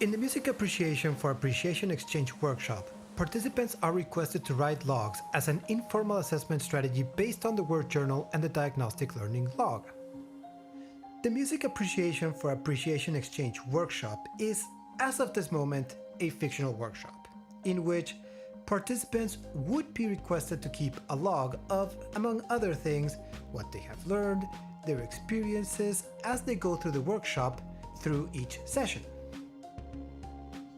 In the Music Appreciation for Appreciation Exchange workshop, participants are requested to write logs as an informal assessment strategy based on the word journal and the diagnostic learning log. The Music Appreciation for Appreciation Exchange workshop is, as of this moment, a fictional workshop, in which participants would be requested to keep a log of, among other things, what they have learned, their experiences as they go through the workshop through each session.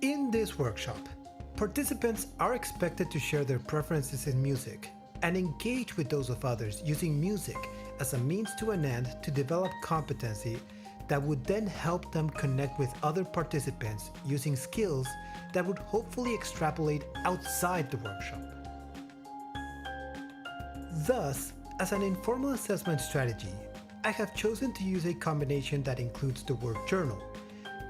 In this workshop, participants are expected to share their preferences in music and engage with those of others using music as a means to an end to develop competency that would then help them connect with other participants using skills that would hopefully extrapolate outside the workshop. Thus, as an informal assessment strategy, I have chosen to use a combination that includes the word journal,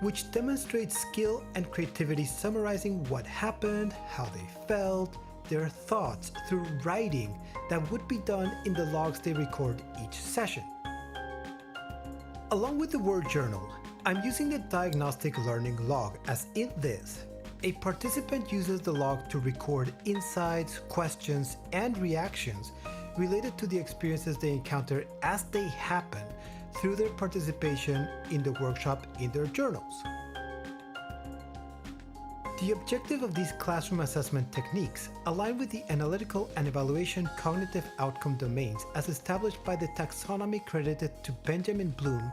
which demonstrates skill and creativity summarizing what happened, how they felt, their thoughts through writing that would be done in the logs they record each session. Along with the word journal, I'm using the diagnostic learning log, as in this, a participant uses the log to record insights, questions, and reactions related to the experiences they encounter as they happen through their participation in the workshop in their journals. The objective of these classroom assessment techniques align with the analytical and evaluation cognitive outcome domains as established by the taxonomy credited to Benjamin Bloom,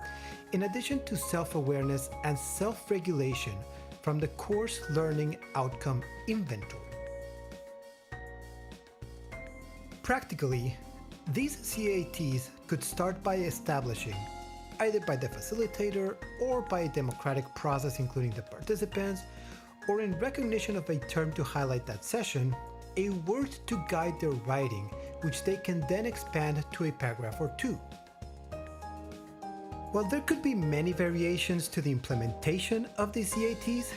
in addition to self-awareness and self-regulation from the Course Learning Outcome Inventory. Practically, these CATs could start by establishing, either by the facilitator or by a democratic process including the participants, or in recognition of a term to highlight that session, a word to guide their writing, which they can then expand to a paragraph or two. While there could be many variations to the implementation of these CATs,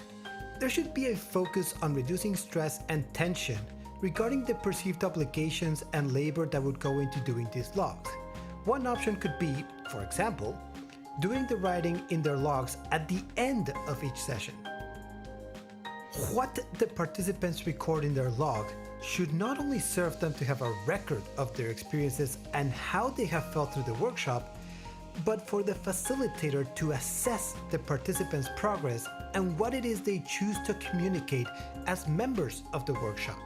there should be a focus on reducing stress and tension regarding the perceived obligations and labor that would go into doing these logs. One option could be, for example, doing the writing in their logs at the end of each session. What the participants record in their log should not only serve them to have a record of their experiences and how they have felt through the workshop, but for the facilitator to assess the participants' progress and what it is they choose to communicate as members of the workshop.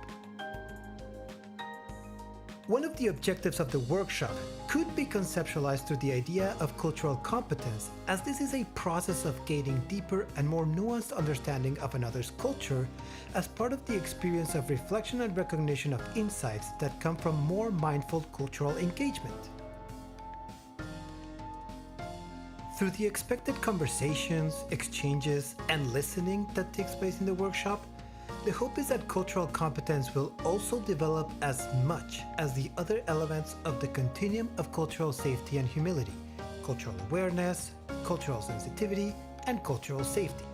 One of the objectives of the workshop could be conceptualized through the idea of cultural competence, as this is a process of gaining deeper and more nuanced understanding of another's culture as part of the experience of reflection and recognition of insights that come from more mindful cultural engagement. Through the expected conversations, exchanges, and listening that takes place in the workshop, the hope is that cultural competence will also develop as much as the other elements of the continuum of cultural safety and humility: cultural awareness, cultural sensitivity, and cultural safety.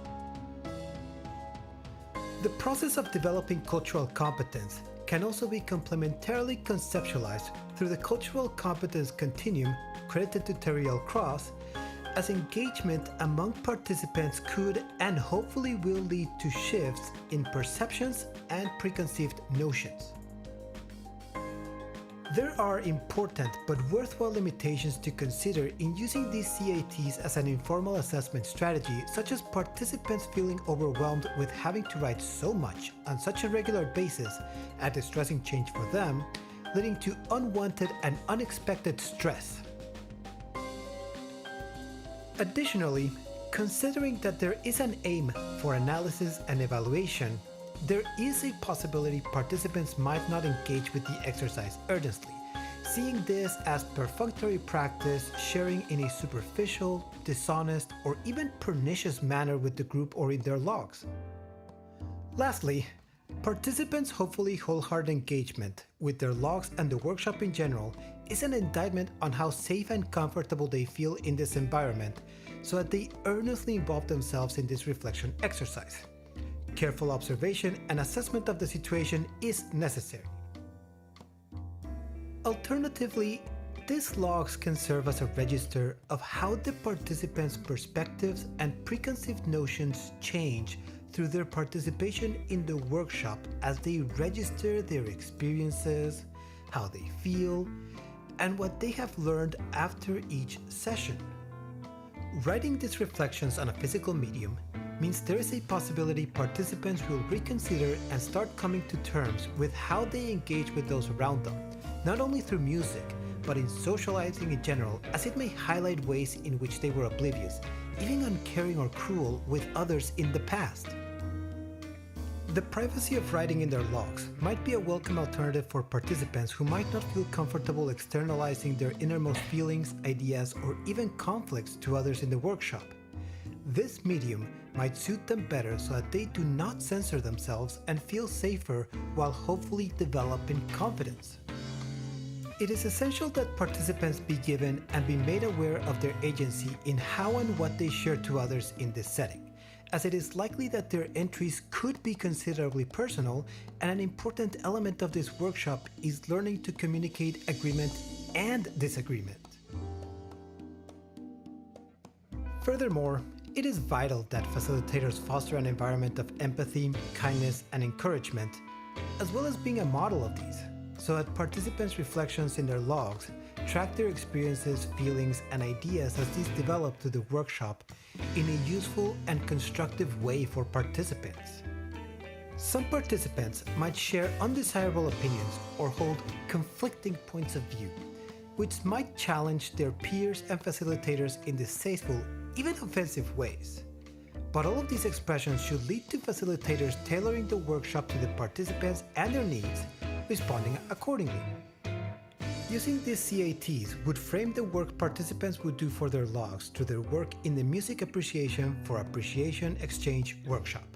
The process of developing cultural competence can also be complementarily conceptualized through the cultural competence continuum credited to Terry L. Cross, as engagement among participants could and hopefully will lead to shifts in perceptions and preconceived notions. There are important but worthwhile limitations to consider in using these CATs as an informal assessment strategy, such as participants feeling overwhelmed with having to write so much on such a regular basis, a distressing change for them, leading to unwanted and unexpected stress. Additionally, considering that there is an aim for analysis and evaluation, there is a possibility participants might not engage with the exercise earnestly, seeing this as perfunctory practice, sharing in a superficial, dishonest, or even pernicious manner with the group or in their logs. Lastly, participants' hopefully wholehearted engagement with their logs and the workshop in general is an indictment on how safe and comfortable they feel in this environment, so that they earnestly involve themselves in this reflection exercise. Careful observation and assessment of the situation is necessary. Alternatively, these logs can serve as a register of how the participants' perspectives and preconceived notions change through their participation in the workshop as they register their experiences, how they feel, and what they have learned after each session. Writing these reflections on a physical medium means there is a possibility participants will reconsider and start coming to terms with how they engage with those around them, not only through music, but in socializing in general, as it may highlight ways in which they were oblivious, even uncaring or cruel with others in the past. The privacy of writing in their logs might be a welcome alternative for participants who might not feel comfortable externalizing their innermost feelings, ideas, or even conflicts to others in the workshop. This medium might suit them better so that they do not censor themselves and feel safer while hopefully developing confidence. It is essential that participants be given and be made aware of their agency in how and what they share to others in this setting, as it is likely that their entries could be considerably personal, and an important element of this workshop is learning to communicate agreement and disagreement. Furthermore, it is vital that facilitators foster an environment of empathy, kindness, and encouragement, as well as being a model of these, so that participants' reflections in their logs track their experiences, feelings, and ideas as these develop through the workshop in a useful and constructive way for participants. Some participants might share undesirable opinions or hold conflicting points of view, which might challenge their peers and facilitators in distasteful, even offensive ways. But all of these expressions should lead to facilitators tailoring the workshop to the participants and their needs, responding accordingly. Using these CATs would frame the work participants would do for their logs through their work in the Music Appreciation for Appreciation Exchange workshop.